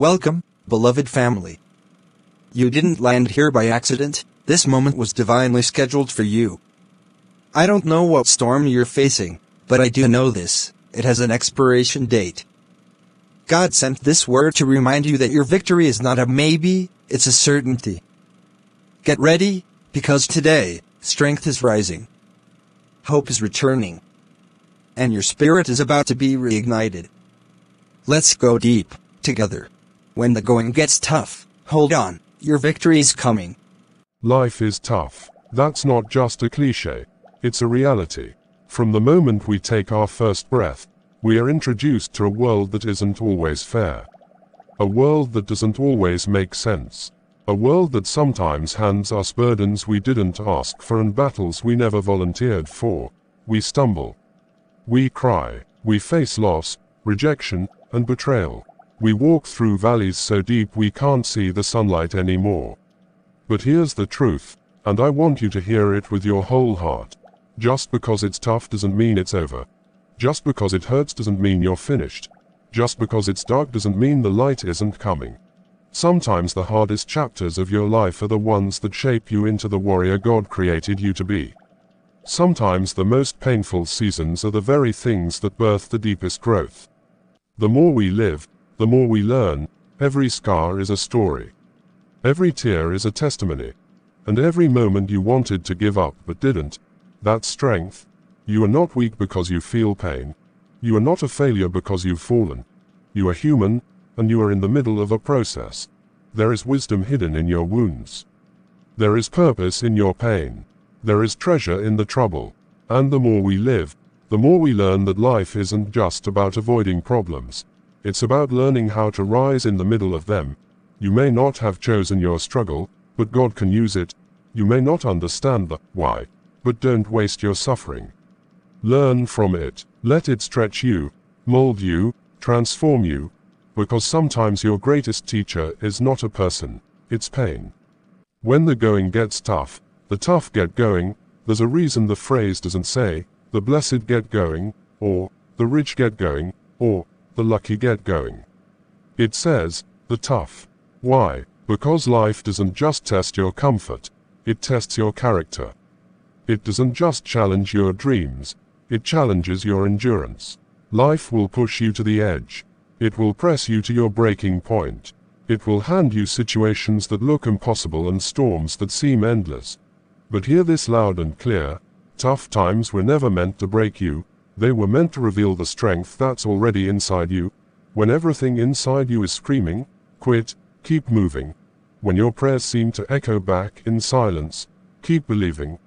Welcome, beloved family. You didn't land here by accident. This moment was divinely scheduled for you. I don't know what storm you're facing, but I do know this: it has an expiration date. God sent this word to remind you that your victory is not a maybe, it's a certainty. Get ready, because today, strength is rising. Hope is returning. And your spirit is about to be reignited. Let's go deep, together. When the going gets tough, hold on, your victory is coming. Life is tough. That's not just a cliche. It's a reality. From the moment we take our first breath, we are introduced to a world that isn't always fair. A world that doesn't always make sense. A world that sometimes hands us burdens we didn't ask for and battles we never volunteered for. We stumble. We cry. We face loss, rejection, and betrayal. We walk through valleys so deep we can't see the sunlight anymore. But here's the truth, and I want you to hear it with your whole heart. Just because it's tough doesn't mean it's over. Just because it hurts doesn't mean you're finished. Just because it's dark doesn't mean the light isn't coming. Sometimes the hardest chapters of your life are the ones that shape you into the warrior God created you to be. Sometimes the most painful seasons are the very things that birth the deepest growth. The more we live, the more we learn. Every scar is a story. Every tear is a testimony. And every moment you wanted to give up but didn't, that's strength. You are not weak because you feel pain. You are not a failure because you've fallen. You are human, and you are in the middle of a process. There is wisdom hidden in your wounds. There is purpose in your pain. There is treasure in the trouble. And the more we live, the more we learn that life isn't just about avoiding problems. It's about learning how to rise in the middle of them. You may not have chosen your struggle, but God can use it. You may not understand the why, but don't waste your suffering. Learn from it. Let it stretch you, mold you, transform you, because sometimes your greatest teacher is not a person, it's pain. When the going gets tough, the tough get going. There's a reason the phrase doesn't say, the blessed get going, or the rich get going, or the lucky get going. It says, the tough. Why? Because life doesn't just test your comfort, it tests your character. It doesn't just challenge your dreams, it challenges your endurance. Life will push you to the edge. It will press you to your breaking point. It will hand you situations that look impossible and storms that seem endless. But hear this loud and clear: tough times were never meant to break you. They were meant to reveal the strength that's already inside you. When everything inside you is screaming, quit, keep moving. When your prayers seem to echo back in silence, keep believing.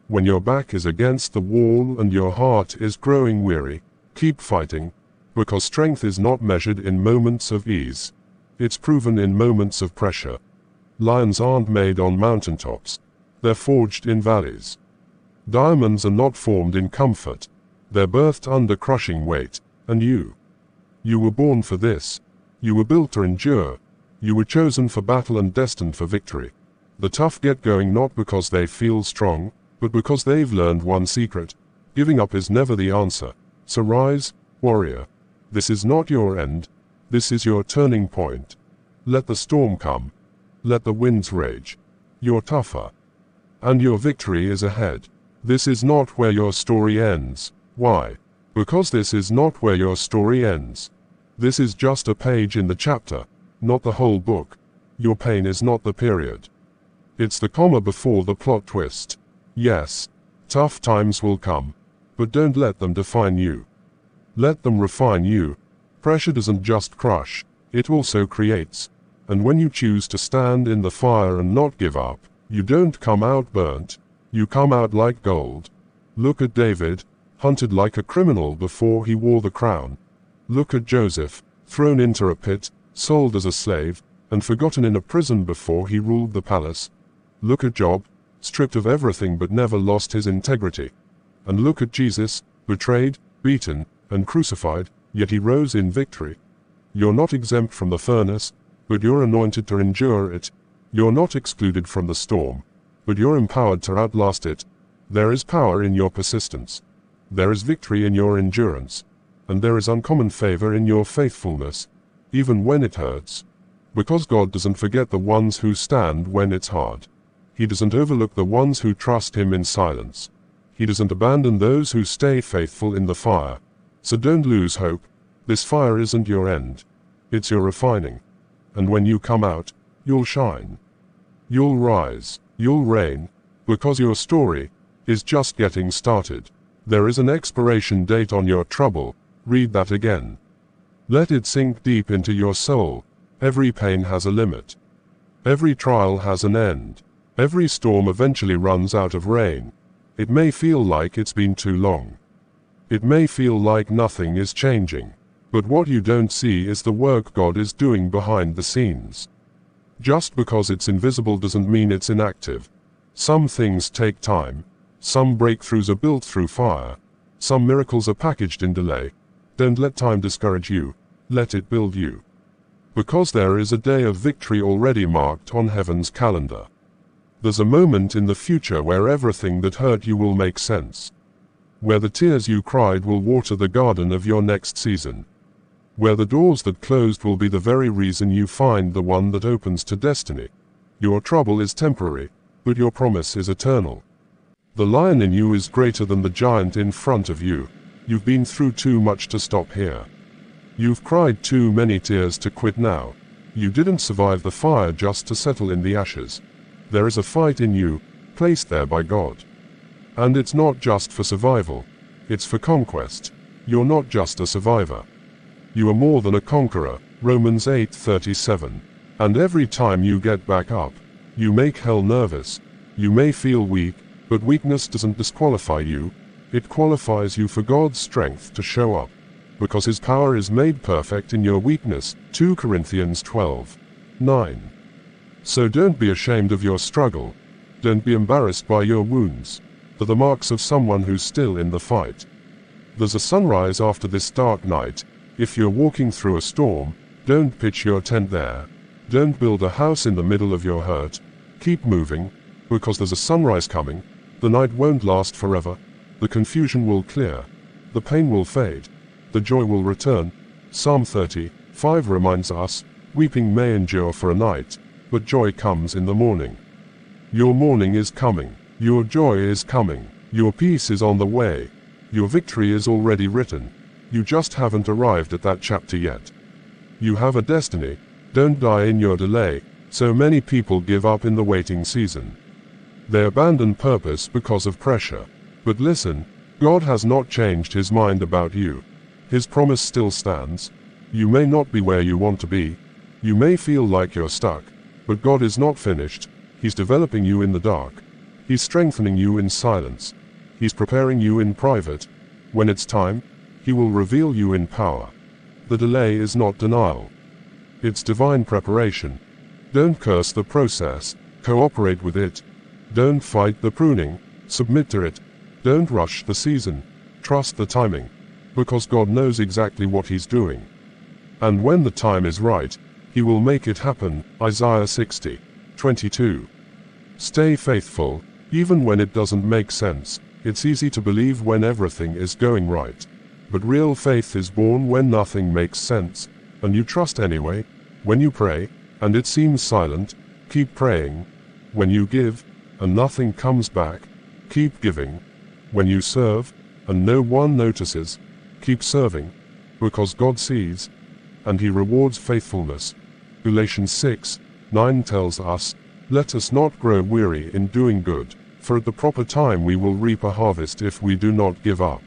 When your back is against the wall and your heart is growing weary, keep fighting. Because strength is not measured in moments of ease. It's proven in moments of pressure. Lions aren't made on mountaintops. They're forged in valleys. Diamonds are not formed in comfort. They're birthed under crushing weight. And you were born for this. You were built to endure. You were chosen for battle and destined for victory. The tough get going not because they feel strong, but because they've learned one secret: giving up is never the answer. So rise, warrior. This is not your end. This is your turning point. Let the storm come. Let the winds rage. You're tougher. And your victory is ahead. This is not where your story ends. Why? Because this is not where your story ends. This is just a page in the chapter, not the whole book. Your pain is not the period. It's the comma before the plot twist. Yes, tough times will come, but don't let them define you. Let them refine you. Pressure doesn't just crush, it also creates. And when you choose to stand in the fire and not give up, you don't come out burnt, you come out like gold. Look at David, hunted like a criminal before he wore the crown. Look at Joseph, thrown into a pit, sold as a slave, and forgotten in a prison before he ruled the palace. Look at Job, stripped of everything but never lost his integrity. And look at Jesus, betrayed, beaten, and crucified, yet he rose in victory. You're not exempt from the furnace, but you're anointed to endure it. You're not excluded from the storm, but you're empowered to outlast it. There is power in your persistence. There is victory in your endurance. And there is uncommon favor in your faithfulness. Even when it hurts, Because God doesn't forget the ones who stand when it's hard. He doesn't overlook the ones who trust Him in silence. He doesn't abandon those who stay faithful in the fire. So don't lose hope. This fire isn't your end. It's your refining. And when you come out, you'll shine. You'll rise. You'll reign. Because your story is just getting started. There is an expiration date on your trouble. Read that again. Let it sink deep into your soul. Every pain has a limit. Every trial has an end. Every storm eventually runs out of rain. It may feel like it's been too long. It may feel like nothing is changing. But what you don't see is the work God is doing behind the scenes. Just because it's invisible doesn't mean it's inactive. Some things take time. Some breakthroughs are built through fire. Some miracles are packaged in delay. Don't let time discourage you. Let it build you. Because there is a day of victory already marked on heaven's calendar. There's a moment in the future where everything that hurt you will make sense. Where the tears you cried will water the garden of your next season. Where the doors that closed will be the very reason you find the one that opens to destiny. Your trouble is temporary, but your promise is eternal. The lion in you is greater than the giant in front of you. You've been through too much to stop here. You've cried too many tears to quit now. You didn't survive the fire just to settle in the ashes. There is a fight in you, placed there by God. And it's not just for survival. It's for conquest. You're not just a survivor. You are more than a conqueror, Romans 8:37. And every time you get back up, you make hell nervous. You may feel weak, but weakness doesn't disqualify you. It qualifies you for God's strength to show up. Because His power is made perfect in your weakness, 2 Corinthians 12:9. So don't be ashamed of your struggle. Don't be embarrassed by your wounds. They're the marks of someone who's still in the fight. There's a sunrise after this dark night. If you're walking through a storm, don't pitch your tent there. Don't build a house in the middle of your hurt. Keep moving, because there's a sunrise coming. The night won't last forever. The confusion will clear. The pain will fade. The joy will return. Psalm 30:5 reminds us, weeping may endure for a night, but joy comes in the morning. Your morning is coming. Your joy is coming. Your peace is on the way. Your victory is already written. You just haven't arrived at that chapter yet. You have a destiny. Don't die in your delay. So many people give up in the waiting season. They abandon purpose because of pressure. But listen, God has not changed His mind about you. His promise still stands. You may not be where you want to be. You may feel like you're stuck. But God is not finished. He's developing you in the dark. He's strengthening you in silence. He's preparing you in private. When it's time, He will reveal you in power. The delay is not denial. It's divine preparation. Don't curse the process. Cooperate with it. Don't fight the pruning. Submit to it. Don't rush the season. Trust the timing. Because God knows exactly what He's doing. And when the time is right, He will make it happen. Isaiah 60:22. Stay faithful, even when it doesn't make sense. It's easy to believe when everything is going right. But real faith is born when nothing makes sense, and you trust anyway. When you pray, and it seems silent, keep praying. When you give, and nothing comes back, keep giving. When you serve, and no one notices, keep serving. Because God sees, and He rewards faithfulness. Galatians 6:9 tells us, let us not grow weary in doing good, for at the proper time we will reap a harvest if we do not give up.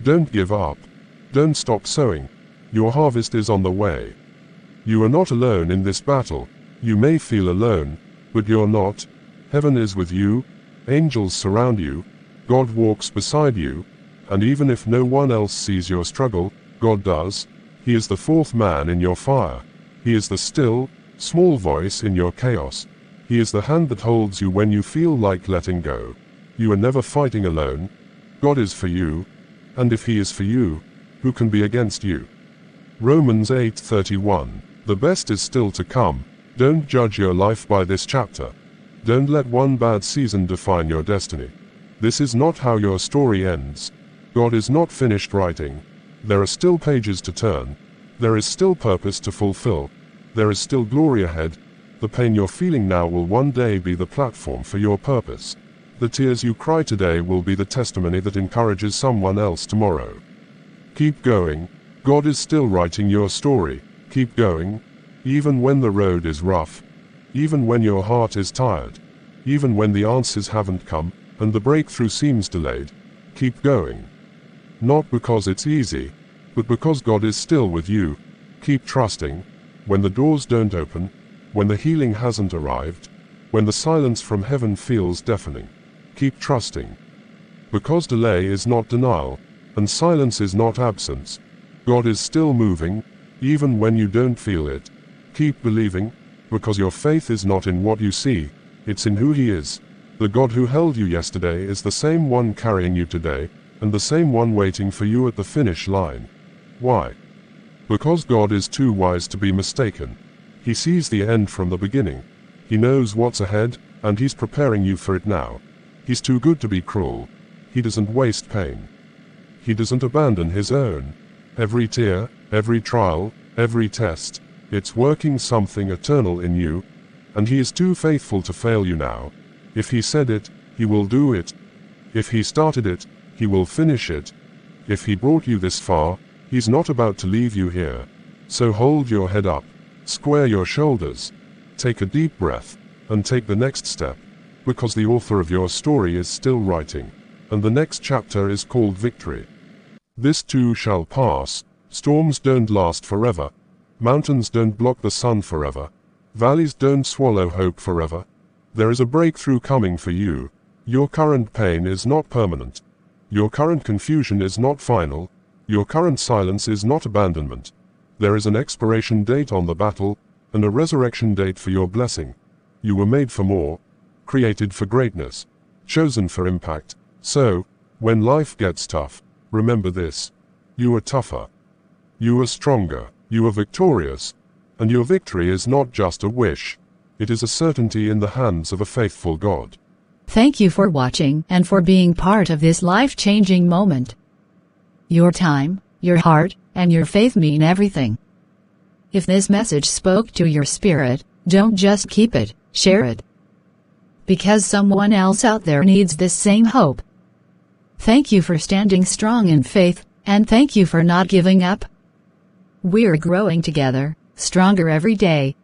Don't give up. Don't stop sowing. Your harvest is on the way. You are not alone in this battle. You may feel alone, but you're not. Heaven is with you. Angels surround you. God walks beside you. And even if no one else sees your struggle, God does. He is the fourth man in your fire. He is the still, small voice in your chaos. He is the hand that holds you when you feel like letting go. You are never fighting alone. God is for you. And if He is for you, who can be against you? Romans 8:31. The best is still to come. Don't judge your life by this chapter. Don't let one bad season define your destiny. This is not how your story ends. God is not finished writing. There are still pages to turn. There is still purpose to fulfill. There is still glory ahead. The pain you're feeling now will one day be the platform for your purpose. The tears you cry today will be the testimony that encourages someone else tomorrow. Keep going. God is still writing your story. Keep going. Even when the road is rough. Even when your heart is tired. Even when the answers haven't come, and the breakthrough seems delayed. Keep going. Not because it's easy, but because God is still with you. Keep trusting. When the doors don't open, when the healing hasn't arrived, when the silence from heaven feels deafening, keep trusting. Because delay is not denial, and silence is not absence. God is still moving, even when you don't feel it. Keep believing, because your faith is not in what you see, it's in who He is. The God who held you yesterday is the same one carrying you today, and the same one waiting for you at the finish line. Why? Because God is too wise to be mistaken. He sees the end from the beginning. He knows what's ahead, and He's preparing you for it now. He's too good to be cruel. He doesn't waste pain. He doesn't abandon His own. Every tear, every trial, every test, it's working something eternal in you, and He is too faithful to fail you now. If He said it, He will do it. If He started it, He will finish it. If He brought you this far, He's not about to leave you here. So hold your head up. Square your shoulders, take a deep breath, and take the next step, because the author of your story is still writing, and the next chapter is called victory. This too shall pass. Storms don't last forever. Mountains don't block the sun forever. Valleys don't swallow hope forever. There is a breakthrough coming for you. Your current pain is not permanent. Your current confusion is not final. Your current silence is not abandonment. There is an expiration date on the battle, and a resurrection date for your blessing. You were made for more, created for greatness, chosen for impact. So, when life gets tough, remember this. You are tougher. You are stronger. You are victorious. And your victory is not just a wish. It is a certainty in the hands of a faithful God. Thank you for watching and for being part of this life-changing moment. Your time, your heart, and your faith mean everything. If this message spoke to your spirit, don't just keep it, share it. Because someone else out there needs this same hope. Thank you for standing strong in faith, and thank you for not giving up. We're growing together, stronger every day.